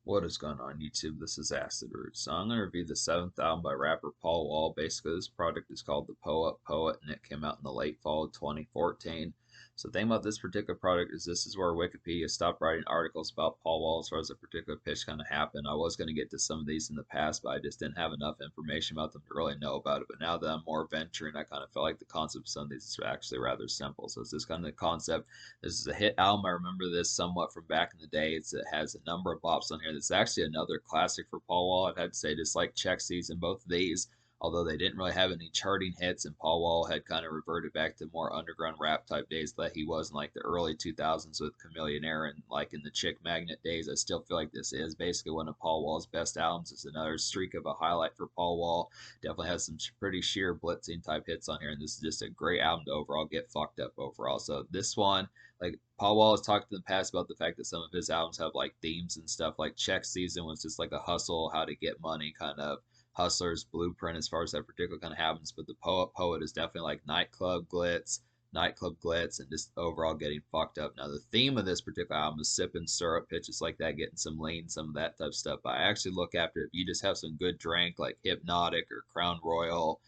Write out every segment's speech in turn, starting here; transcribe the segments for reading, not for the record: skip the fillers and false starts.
What is going on YouTube? This is Acid Root. So I'm going to review the seventh album by rapper Paul Wall. Basically, this project is called The Poet, and it came out in the late fall of 2014. So the thing about this particular project is this is where Wikipedia stopped writing articles about Paul Wall as far as a particular pitch kind of happened. I was going to get to some of these in the past, but I just didn't have enough information about them to really know about it. But now that I'm more venturing, I kind of feel like the concept of some of these is actually rather simple. So it's this kind of the concept. This is a hit album. I remember this somewhat from back in the day. It has a number of bops on here. This is actually another classic for Paul Wall. I'd have to say, just like Check Season, both of these, although they didn't really have any charting hits, and Paul Wall had kind of reverted back to more underground rap type days that he was in like the early 2000s with Chameleonaire and like in the Chick Magnet days. I still feel like this is basically one of Paul Wall's best albums. It's another streak of a highlight for Paul Wall. Definitely has some pretty sheer blitzing type hits on here, and this is just a great album to overall get fucked up overall. So this one, like Paul Wall has talked in the past about the fact that some of his albums have like themes and stuff. Like Check Season was just like a hustle, how to get money kind of hustler's blueprint as far as that particular kind of happens. But the Poet is definitely like nightclub glitz, and just overall getting fucked up. Now the theme of this particular album is sipping syrup, pitches like that, getting some lean, some of that type of stuff. But I actually look after it. If you just have some good drink like Hypnotic or Crown Royal,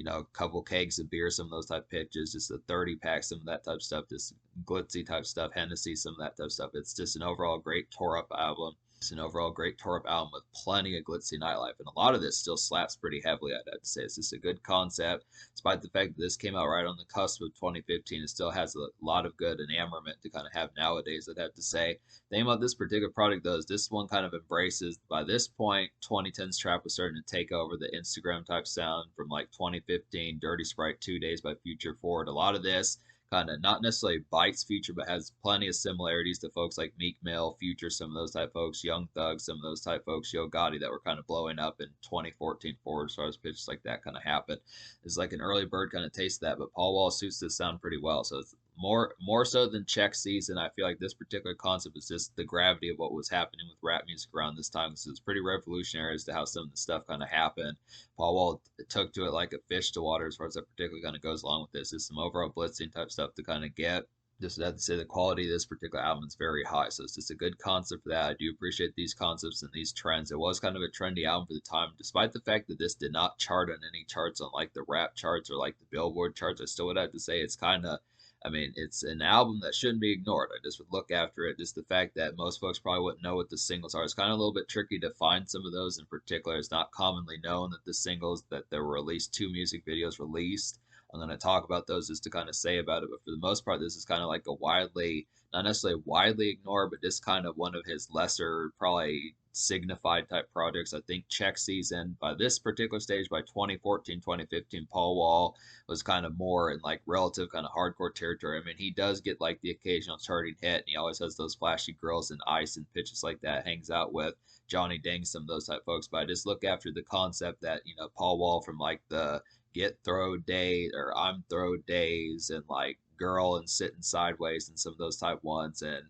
a couple kegs of beer, some of those type pitches, just a 30 pack, some of that type stuff, just glitzy type stuff, Hennessy, some of that type stuff. It's just an overall great tore up album. It's an overall great tore up album with plenty of glitzy nightlife, and a lot of this still slaps pretty heavily. I'd have to say it's just a good concept, despite the fact that this came out right on the cusp of 2015. It still has a lot of good enamorment to kind of have nowadays. I'd have to say. The thing about this particular product though is this one kind of embraces. By this point, 2010's trap was starting to take over the Instagram type sound from like 2015. Dirty Sprite, 2 Days by Future Forward. A lot of this kind of not necessarily bites Future, but has plenty of similarities to folks like Meek Mill, Future, some of those type folks, Young Thug, some of those type folks, Yo Gotti that were kind of blowing up in 2014 forward as far as pitches like that kind of happened. It's like an early bird kind of taste of that, but Paul Wall suits this sound pretty well. So it's more so than Check Season. I feel like this particular concept is just the gravity of what was happening with rap music around this time. So it's pretty revolutionary as to how some of the stuff kind of happened. Paul Wall took to it like a fish to water as far as that particularly kind of goes along with this. It's some overall blitzing type stuff to kind of get. Just have to say the quality of this particular album is very high. So it's just a good concept for that. I do appreciate these concepts and these trends. It was kind of a trendy album for the time, despite the fact that this did not chart on any charts on like the rap charts or like the Billboard charts. I still would have to say it's kind of, I mean, it's an album that shouldn't be ignored. I just would look after it. Just the fact that most folks probably wouldn't know what the singles are. It's kind of a little bit tricky to find some of those in particular. It's not commonly known that the singles, that there were at least two music videos released. I'm going to talk about those just to kind of say about it. But for the most part, this is kind of like a widely, not necessarily widely ignored, but just kind of one of his lesser, probably signified type projects. I think Check Season, by this particular stage, by 2014, 2015, Paul Wall was kind of more in like relative kind of hardcore territory. I mean, he does get like the occasional charting hit, and he always has those flashy girls in ice and pitches like that, hangs out with Johnny Dang, some of those type folks. But I just look after the concept that, Paul Wall from like the Get Throw Day or I'm Throw Days and like Girl and Sitting Sideways and some of those type ones, and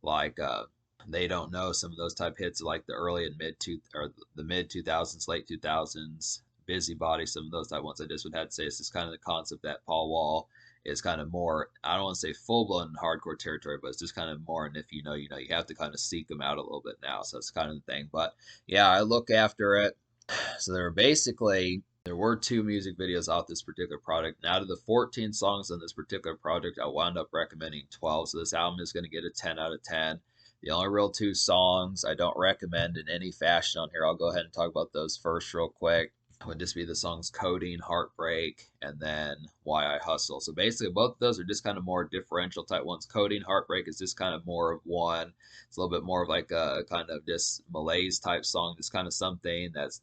like they don't know, some of those type hits like the early and the mid 2000s, late 2000s, Busybody, some of those type ones. I just would have to say it's just kind of the concept that Paul Wall is kind of more, I don't want to say full blown hardcore territory, but it's just kind of more, and if you have to kind of seek them out a little bit now. So it's kind of the thing. But yeah, I look after it. So there were two music videos off this particular product. And out of the 14 songs on this particular project, I wound up recommending 12. So this album is going to get a 10 out of 10. The only real two songs I don't recommend in any fashion on here, I'll go ahead and talk about those first real quick. Would just be the songs Coding, Heartbreak, and then Why I Hustle. So basically, both of those are just kind of more differential type ones. Coding, Heartbreak is just kind of more of one. It's a little bit more of like a kind of just malaise type song. Just kind of something that's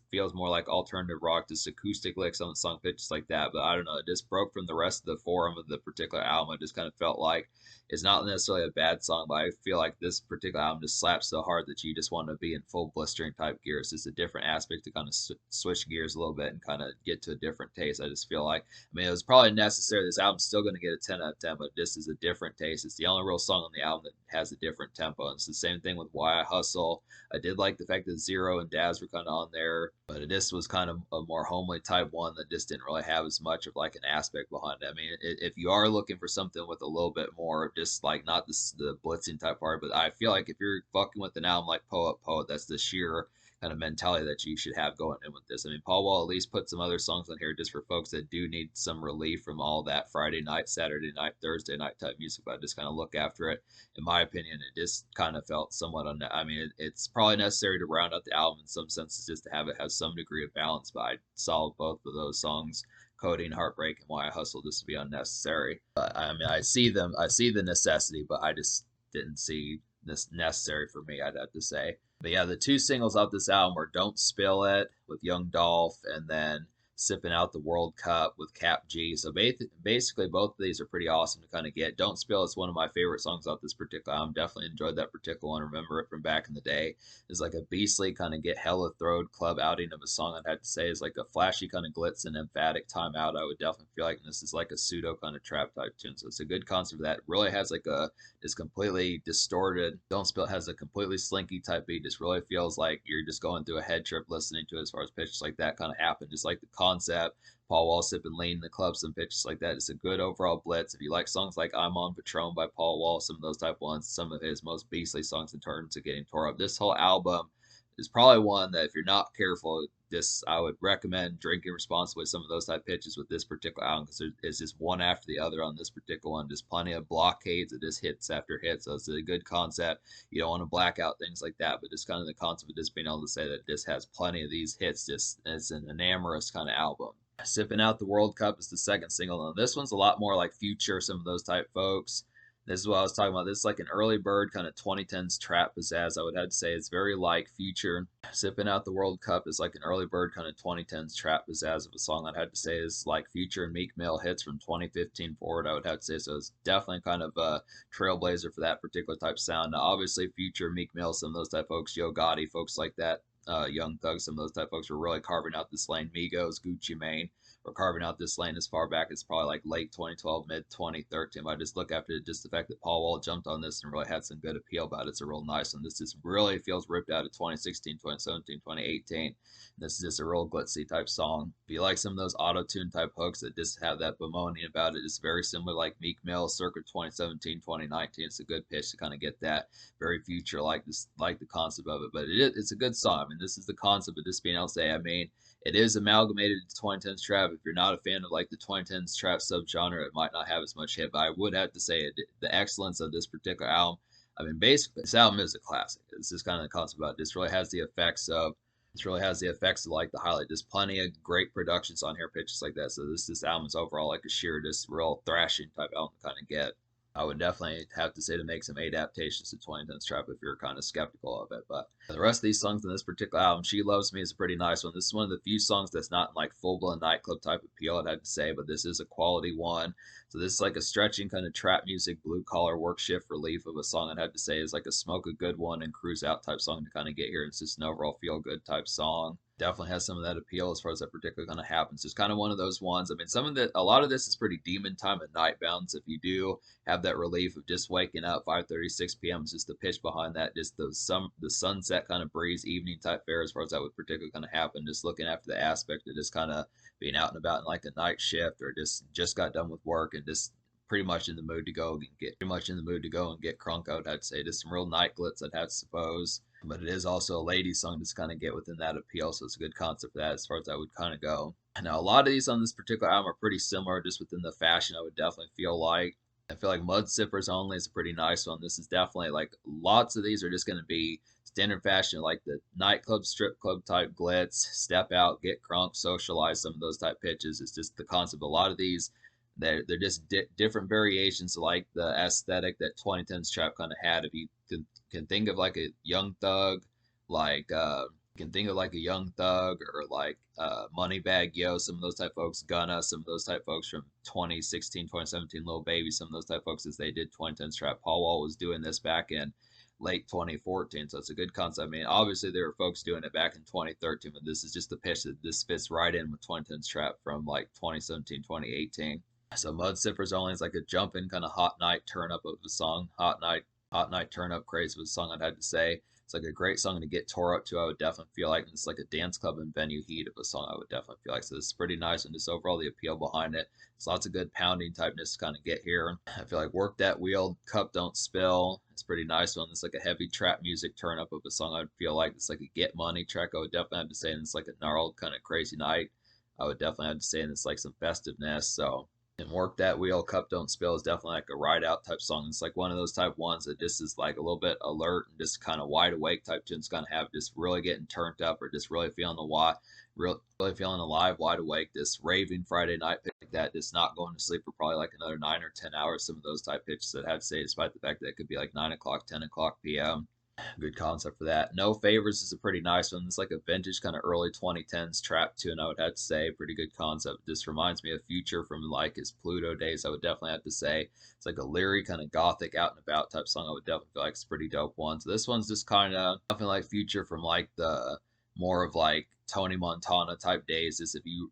feels more like alternative rock, just acoustic licks on the song, pitches like that. But I don't know, it just broke from the rest of the forum of the particular album. I just kind of felt like it's not necessarily a bad song, but I feel like this particular album just slaps so hard that you just want to be in full blistering type gear. It's just a different aspect to kind of switch gears a little bit and kind of get to a different taste. I just feel like, I mean, it was probably necessary. This album's still going to get a 10 out of 10, but this is a different taste. It's the only real song on the album that has a different tempo. And it's the same thing with Why I Hustle. I did like the fact that Zero and Daz were kind of on there. there, but it just was kind of a more homely type one that just didn't really have as much of like an aspect behind it. I mean, if you are looking for something with a little bit more of just like not the blitzing type part, but I feel like if you're fucking with an album like Poet, that's the sheer kind of mentality that you should have going in with this. I mean, Paul Wall at least put some other songs on here just for folks that do need some relief from all that Friday night, Saturday night, Thursday night type music, but I just kind of look after it. In my opinion, it just kind of felt somewhat I mean, it's probably necessary to round out the album in some senses just to have it have some degree of balance, but I saw both of those songs, Coding, Heartbreak, and Why I Hustle, just to be unnecessary. But I mean, I see the necessity, but I just didn't see this necessary for me, I'd have to say. But yeah, the two singles off this album are Don't Spill It with Young Dolph and then Sipping Out the World Cup with Cap G. So basically, both of these are pretty awesome to kind of get. Don't Spill is one of my favorite songs off this particular album. Definitely enjoyed that particular one. Remember it from back in the day. It's like a beastly kind of get hella throwed club outing of a song, I'd have to say. Is like a flashy kind of glitz and emphatic time out. I would definitely feel like this is like a pseudo kind of trap type tune. So it's a good concept that really has like a is completely distorted. Don't Spill has a completely slinky type beat. Just really feels like you're just going through a head trip listening to it as far as pitches like that kind of happen. Just like the concept, Paul Wall sipping lean in the club, some pitches like that. It's a good overall blitz. If you like songs like I'm on Patron by Paul Wall, some of those type ones, some of his most beastly songs in terms of getting tore up. This whole album is probably one that if you're not careful, this I would recommend drinking responsibly with some of those type pitches with this particular album because it's just one after the other on this particular one. Just plenty of blockades of just hits after hits. So it's a good concept. You don't want to black out things like that, but just kind of the concept of just being able to say that this has plenty of these hits. Just it's an amorous kind of album. Sipping Out the World Cup is the second single. And this one's a lot more like Future, some of those type folks. This is what I was talking about. This is like an early bird kind of 2010s trap pizzazz. I would have to say it's very like Future. Sipping Out the World Cup is like an early bird kind of 2010s trap pizzazz of a song. I'd have to say is like Future and Meek Mill hits from 2015 forward. I would have to say so. It's definitely kind of a trailblazer for that particular type of sound. Now, obviously, Future, Meek Mill, some of those type folks, Yo Gotti, folks like that. Young Thug, some of those type folks were really carving out this lane. Migos, Gucci Mane were carving out this lane as far back as probably like late 2012, mid 2013. But I just look after it, just the fact that Paul Wall jumped on this and really had some good appeal about it. It's a real nice one. This just really feels ripped out of 2016, 2017, 2018. This is just a real glitzy type song. If you like some of those auto tune type hooks that just have that bemoaning about it, it's very similar like Meek Mill circa 2017, 2019. It's a good pitch to kind of get that very Future like this, like the concept of it. But it's a good song. I mean, this is the concept of this being able to say, I mean, it is amalgamated into 2010s trap. If you're not a fan of like the 2010s trap subgenre, it might not have as much hit. But I would have to say the excellence of this particular album. I mean, basically, this album is a classic. It's just kind of the concept about it. This really has the effects of. This really has the effects of like the highlight. There's plenty of great productions on here, pitches like that. So this album is overall like a sheer, just real thrashing type album to kind of get. I would definitely have to say to make some adaptations to 2010's Trap if you're kind of skeptical of it. But the rest of these songs in this particular album, She Loves Me is a pretty nice one. This is one of the few songs that's not in like full-blown nightclub type appeal, I'd have to say, but this is a quality one. So this is like a stretching kind of trap music, blue-collar work shift relief of a song I'd have to say is like a smoke a good one and cruise out type song to kind of get here. It's just an overall feel-good type song. Definitely has some of that appeal as far as that particular kind of happens. It's kind of one of those ones. I mean, a lot of this is pretty demon time and night bound. So if you do have that relief of just waking up 5:36 p.m. is just the pitch behind that, just the sunset kind of breeze, evening type fare as far as that would particularly kind of happen. Just looking after the aspect of just kind of being out and about in like a night shift or just got done with work and just pretty much in the mood to go and get crunk out. I'd say just some real night glitz I'd have to suppose. But it is also a ladies song to kind of get within that appeal, so it's a good concept for that as far as that would kind of go. Now a lot of these on this particular album are pretty similar, just within the fashion. I would definitely feel like. I feel like Mud Sippers Only is a pretty nice one. This is definitely like lots of these are just going to be standard fashion, like the nightclub, strip club type glitz, step out, get crunk, socialize, some of those type pitches. It's just the concept. A lot of these, they're just different variations of like the aesthetic that 2010's trap kind of had. If you can think of like a Young Thug, like you can think of like a Young Thug or like Moneybag Yo, some of those type folks, Gunna, some of those type folks from 2016, 2017, Lil Baby, some of those type folks as they did 2010's trap. Paul Wall was doing this back in late 2014, so it's a good concept. I mean, obviously there were folks doing it back in 2013, but this is just the pitch that this fits right in with 2010's trap from like 2017, 2018. So Mud Sippers Only is like a jumping kind of hot night turn up of the song. Hot night Hot Night Turn Up Craze was a song I'd had to say. It's like a great song to get tore up to. I would definitely feel like it's like a dance club and venue heat of a song. I would definitely feel like so. This is pretty nice and just overall the appeal behind it. It's lots of good pounding typeness to kind of get here. I feel like Work That Wheel, Cup Don't Spill. It's pretty nice one. It's like a heavy trap music turn up of a song. I would feel like it's like a Get Money track. I would definitely have to say, and it's like a gnarled kind of crazy night. I would definitely have to say, and it's like some festiveness. So and Work That Wheel, Cup Don't Spill is definitely like a ride out type song. It's like one of those type ones that just is like a little bit alert and just kind of wide awake type tunes. Kind of have just really getting turned up or just really feeling the really feeling alive, wide awake. This raving Friday night pick like that, just not going to sleep for probably like another 9 or 10 hours. Some of those type pitches that I have to say, despite the fact that it could be like 9 o'clock, 10 o'clock p.m. Good concept for that. No Favors is a pretty nice one. It's like a vintage kind of early 2010s trap tune, I would have to say. Pretty good concept. This reminds me of Future from like his Pluto days, I would definitely have to say. It's like a leery kind of gothic out and about type song. I would definitely feel like it's a pretty dope one. So this one's just kind of something like Future from like the more of like Tony Montana type days. Is if you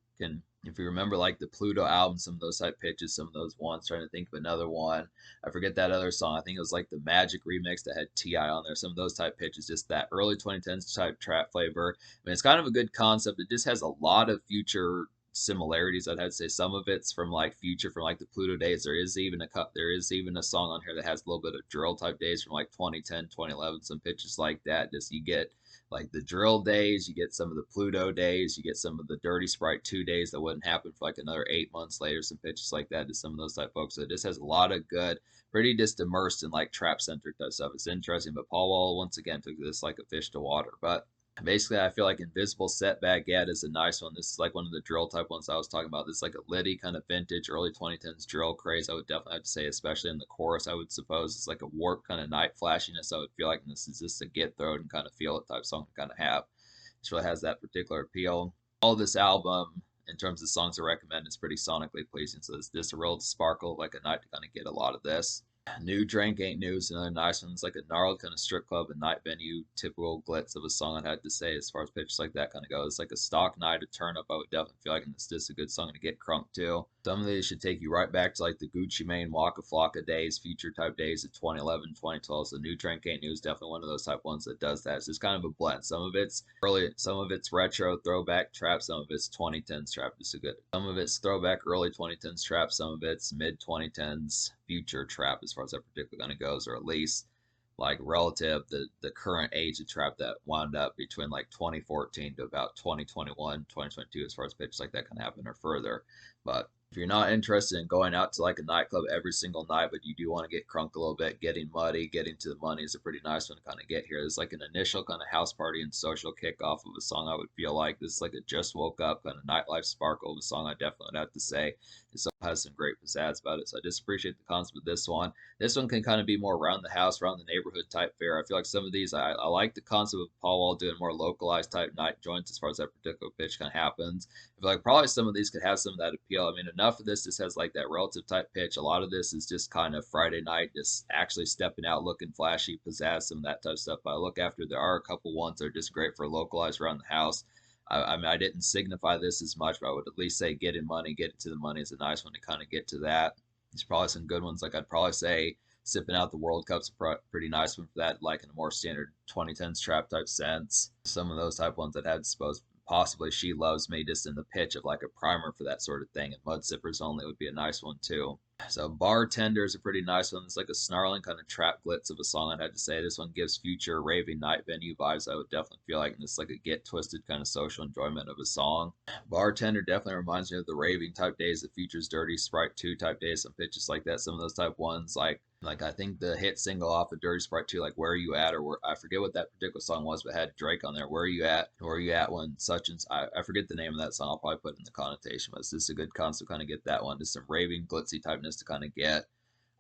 remember like the Pluto album, some of those type pitches, some of those ones, trying to think of another one. I forget that other song. I think it was like the Magic remix that had T.I. on there. Some of those type pitches, just that early 2010s type trap flavor. I mean, it's kind of a good concept. It just has a lot of Future similarities. I'd have to say some of it's from like Future from like the Pluto days. There is even a song on here that has a little bit of drill type days from like 2010, 2011. Some pitches like that. Just you get like the drill days, you get some of the Pluto days, you get some of the Dirty Sprite 2 days that wouldn't happen for like another 8 months later, some pitches like that to some of those type folks. So it just has a lot of good, pretty just immersed in like trap centric type stuff. It's interesting, but Paul Wall once again took this like a fish to water. But basically, I feel like Invisible Set Baguette is a nice one. This is like one of the drill type ones I was talking about. This is like a Liddy kind of vintage early 2010s drill craze. I would definitely have to say, especially in the chorus, I would suppose it's like a warp kind of night flashiness. I would feel like this is just a get thrown and kind of feel it type song to kind of have. This really has that particular appeal. All this album, in terms of songs I recommend, is pretty sonically pleasing. So it's just a real sparkle, like a night to kind of get a lot of this. New Drink Ain't New is another nice one. It's like a gnarled kind of strip club and night venue, typical glitz of a song I'd have to say as far as pitches like that kind of goes. It's like a stock night, a turn up. I would definitely feel like it's just a good song to get crunk to. Some of these should take you right back to like the Gucci Mane, Waka Flocka days, Future type days of 2011, 2012. So New Drink Ain't New is definitely one of those type ones that does that. So it's kind of a blend. Some of it's early, some of it's retro throwback trap, some of it's 2010s trap. Just a good. Some of it's throwback early 2010s trap, some of it's mid 2010s future trap as far as that particular kind of goes, or at least like relative the current age of trap that wound up between like 2014 to about 2021, 2022 as far as pitches like that can happen or further. But if you're not interested in going out to like a nightclub every single night, but you do want to get crunk a little bit, getting muddy, getting to the money is a pretty nice one to kind of get here. There's like an initial kind of house party and social kickoff of a song I would feel like. This is like a just woke up kind of nightlife sparkle of a song I definitely would have to say. It still has some great pizzazz about it. So I just appreciate the concept of this one. This one can kind of be more around the house, around the neighborhood type fare. I feel like some of these, I like the concept of Paul Wall doing more localized type night joints as far as that particular pitch kind of happens. I feel like probably some of these could have some of that appeal. I mean, enough of this just has like that relative type pitch. A lot of this is just kind of Friday night, just actually stepping out, looking flashy, pizzazz, some of that type of stuff. But I look after, there are a couple ones that are just great for localized around the house. I mean, I didn't signify this as much, but I would at least say getting money, getting to the money is a nice one to kind of get to that. There's probably some good ones. Like I'd probably say sipping out the World Cup's a pretty nice one for that, like in a more standard 2010s trap type sense. Some of those type ones that had suppose possibly She Loves Me just in the pitch of like a primer for that sort of thing. And Mud Sippers Only would be a nice one too. So Bartender is a pretty nice one. It's like a snarling kind of trap glitz of a song, I'd have to say. This one gives future raving night venue vibes. I would definitely feel like, and it's like a get twisted kind of social enjoyment of a song. Bartender definitely reminds me of the raving type days, the Future's Dirty Sprite 2 type days, some pitches like that. Some of those type ones, like I think the hit single off of Dirty Sprite 2, like Where Are You At, or where, I forget what that particular song was, but had Drake on there. Where Are You At? Where Are You At when such and I forget the name of that song. I'll probably put it in the connotation, but it's just a good concept to kind of get that one. Just some raving, glitzy typeness to kind of get.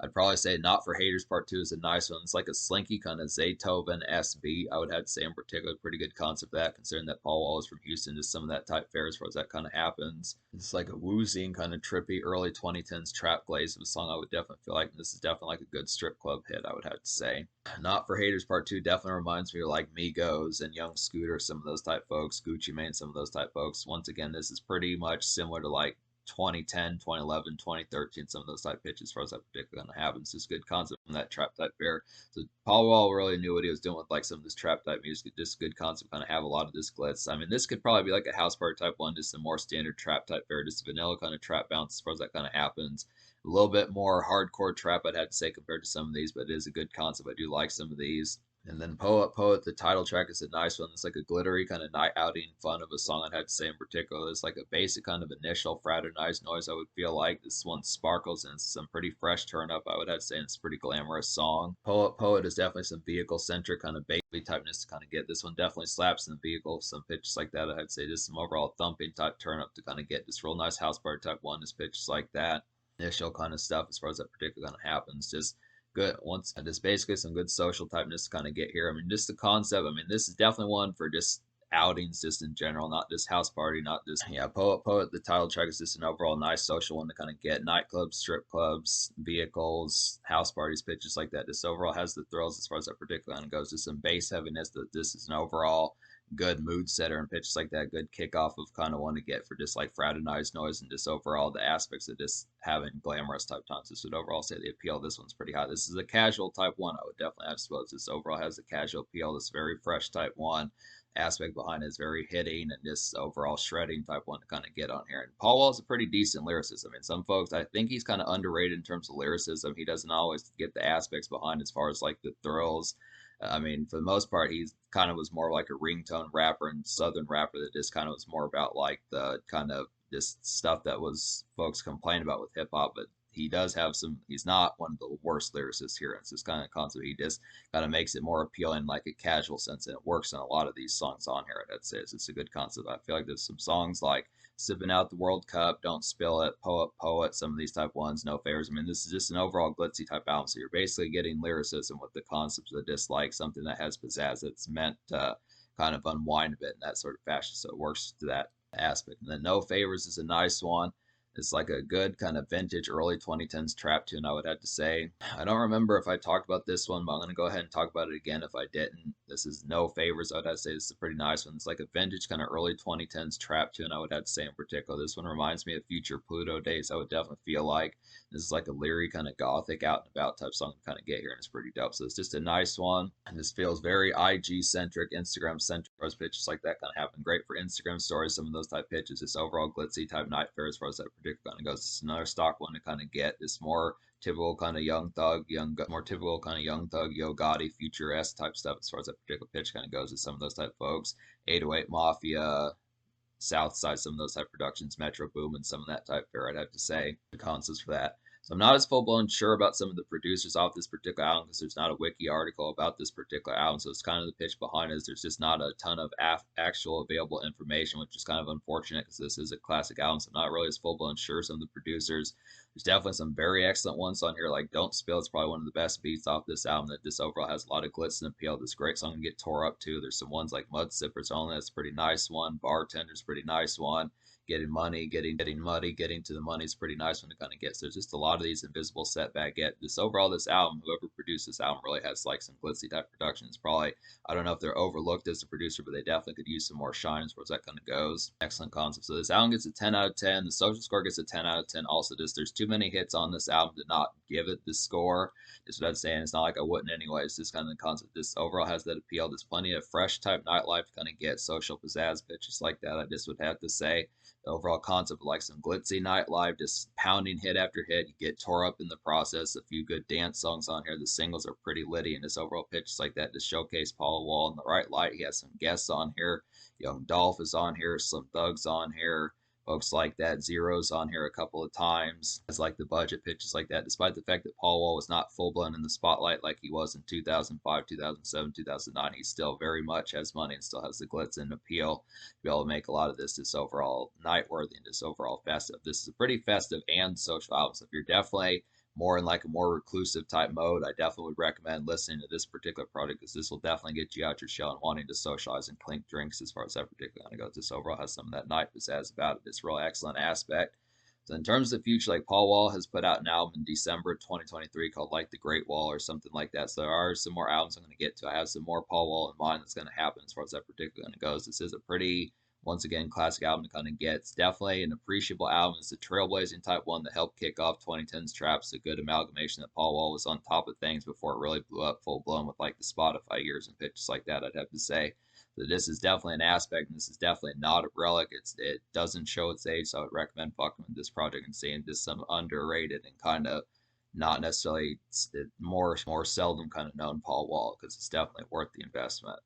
I'd probably say Not for Haters Part 2 is a nice one. It's like a slinky kind of Zaytoven S beat. I would have to say in particular, pretty good concept of that, considering that Paul Wall is from Houston, just some of that type fare as far as that kind of happens. It's like a woozy and kind of trippy early 2010s trap glaze of a song I would definitely feel like. This is definitely like a good strip club hit, I would have to say. Not for Haters Part 2 definitely reminds me of like Migos and Young Scooter, some of those type folks, Gucci Mane, some of those type folks. Once again, this is pretty much similar to like 2010, 2011, 2013, some of those type pitches as far as that particularly going to happen. It's just good concept from that trap type bear. So Paul Wall really knew what he was doing with like some of this trap type music. Just good concept, kind of have a lot of this glitz. I mean, this could probably be like a house party type one, just a more standard trap type bear, just a vanilla kind of trap bounce as far as that kind of happens. A little bit more hardcore trap, I'd have to say, compared to some of these, but it is a good concept. I do like some of these. And then Poet, the title track is a nice one. It's like a glittery kind of night outing fun of a song, I'd have to say in particular. It's like a basic kind of initial fraternized noise, I would feel like. This one sparkles and it's some pretty fresh turn up, I would have to say, and it's a pretty glamorous song. Poet is definitely some vehicle centric kind of bassy typeness to kind of get. This one definitely slaps in the vehicle, some pitches like that, I'd say. Just some overall thumping type turn up to kind of get this real nice house party type one, just pitches like that. Initial kind of stuff as far as that particular kind of happens. Just good once and just basically some good social typeness to kind of get here. I mean, just the concept. I mean, this is definitely one for just outings, just in general, not just house party, not just Poet. The title track is just an overall nice social one to kind of get nightclubs, strip clubs, vehicles, house parties, pitches like that. This overall has the thrills as far as that particular one goes. Just some bass heaviness. That this is an overall good mood setter and pitches like that. Good kickoff of kind of one to get for just like fraternized noise and just overall the aspects of just having glamorous type times. This would overall say the appeal of this one's pretty high. This is a casual type one. I would definitely have to suppose this overall has a casual appeal. This very fresh type one aspect behind it is very hitting and just overall shredding type one to kind of get on here. And Paul Wall's a pretty decent lyricist. I mean, some folks, I think he's kind of underrated in terms of lyricism. He doesn't always get the aspects behind as far as like the thrills. I mean, for the most part, he's kind of was more like a ringtone rapper and southern rapper that just kind of was more about like the kind of this stuff that was folks complain about with hip hop. But he does have some. He's not one of the worst lyricists here. It's this kind of concept. He just kind of makes it more appealing, like a casual sense, and it works in a lot of these songs on here. I'd say it's a good concept. I feel like there's some songs like "Sipping Out the World Cup," "Don't Spill It," Poet," some of these type ones, "No Favors." I mean, this is just an overall glitzy type album. So you're basically getting lyricism with the concepts of just like something that has pizzazz that's meant to kind of unwind a bit in that sort of fashion. So it works to that aspect. And then "No Favors" is a nice one. It's like a good kind of vintage early 2010s trap tune, I would have to say. I don't remember if I talked about this one, but I'm going to go ahead and talk about it again if I didn't. This is "No Favors." I would have to say this is a pretty nice one. It's like a vintage kind of early 2010s trap tune, I would have to say in particular. This one reminds me of future Pluto days, I would definitely feel like. This is like a leery kind of gothic out and about type song to kind of get here, and it's pretty dope. So it's just a nice one. And this feels very IG centric, Instagram centric. Those pitches like that kind of happen. Great for Instagram stories, some of those type pitches. This overall glitzy type night fair as far as that particular kind of goes. It's another stock one to kind of get. This more typical kind of more typical kind of young thug, Yo Gotti, Future S type stuff as far as that particular pitch kind of goes with some of those type folks. 808 Mafia, Southside, some of those type productions, Metro Boom, and some of that type fare, I'd have to say, the concepts for that. So I'm not as full blown sure about some of the producers off this particular album because there's not a wiki article about this particular album. So it's kind of the pitch behind it. There's just not a ton of actual available information, which is kind of unfortunate because this is a classic album. So I'm not really as full blown sure some of the producers. There's definitely some very excellent ones on here, like "Don't Spill." It's probably one of the best beats off this album. That this overall has a lot of glitz and appeal. This great song to get tore up to. There's some ones like "Mud Sippers Only." That's a pretty nice one. "Bartender's" pretty nice one. "Getting Money," getting muddy, getting to the money is pretty nice one to kind of get. So there's just a lot of these invisible setback. Yet this overall, this album, whoever produced this album really has like some glitzy type productions. Probably, I don't know if they're overlooked as a producer, but they definitely could use some more shine as far as that kind of goes. Excellent concept. So this album gets a 10 out of 10. The social score gets a 10 out of 10. Also, just there's too many hits on this album to not give it the score. Is what I'm saying. It's not like I wouldn't anyway. It's just kind of the concept. This overall has that appeal. There's plenty of fresh type nightlife to kind of get social pizzazz bitches like that. I just would have to say the overall concept of like some glitzy nightlife, just pounding hit after hit. You get tore up in the process. A few good dance songs on here. The singles are pretty litty, and this overall pitch like that to showcase Paul Wall in the right light. He has some guests on here. Young Dolph is on here. Slim Thug's on here. Folks like that. Zero's on here a couple of times. It's like the budget pitches like that, despite the fact that Paul Wall was not full blown in the spotlight like he was in 2005, 2007, 2009. He still very much has money and still has the glitz and appeal to be able to make a lot of this just overall night worthy and just overall festive. This is a pretty festive and social album. So if you're definitely more in like a more reclusive type mode, I definitely would recommend listening to this particular product because this will definitely get you out your shell and wanting to socialize and clink drinks as far as that particular kind of goes. This overall has some of that night pizzazz about it. It's a real excellent aspect. So in terms of the future, like Paul Wall has put out an album in December 2023 called Like the Great Wall or something like that. So there are some more albums I'm going to get to. I have some more Paul Wall in mind that's going to happen as far as that particular kind of goes. This is a pretty Once again, classic album to kind of get. It's definitely an appreciable album. It's a trailblazing type one that helped kick off 2010's trap. It's a good amalgamation that Paul Wall was on top of things before it really blew up full blown with like the Spotify years and pitches like that. I'd have to say that this is definitely an aspect, and this is definitely not a relic. It doesn't show its age, so I would recommend fucking with this project and seeing just some underrated and kind of not necessarily more seldom kind of known Paul Wall because it's definitely worth the investment.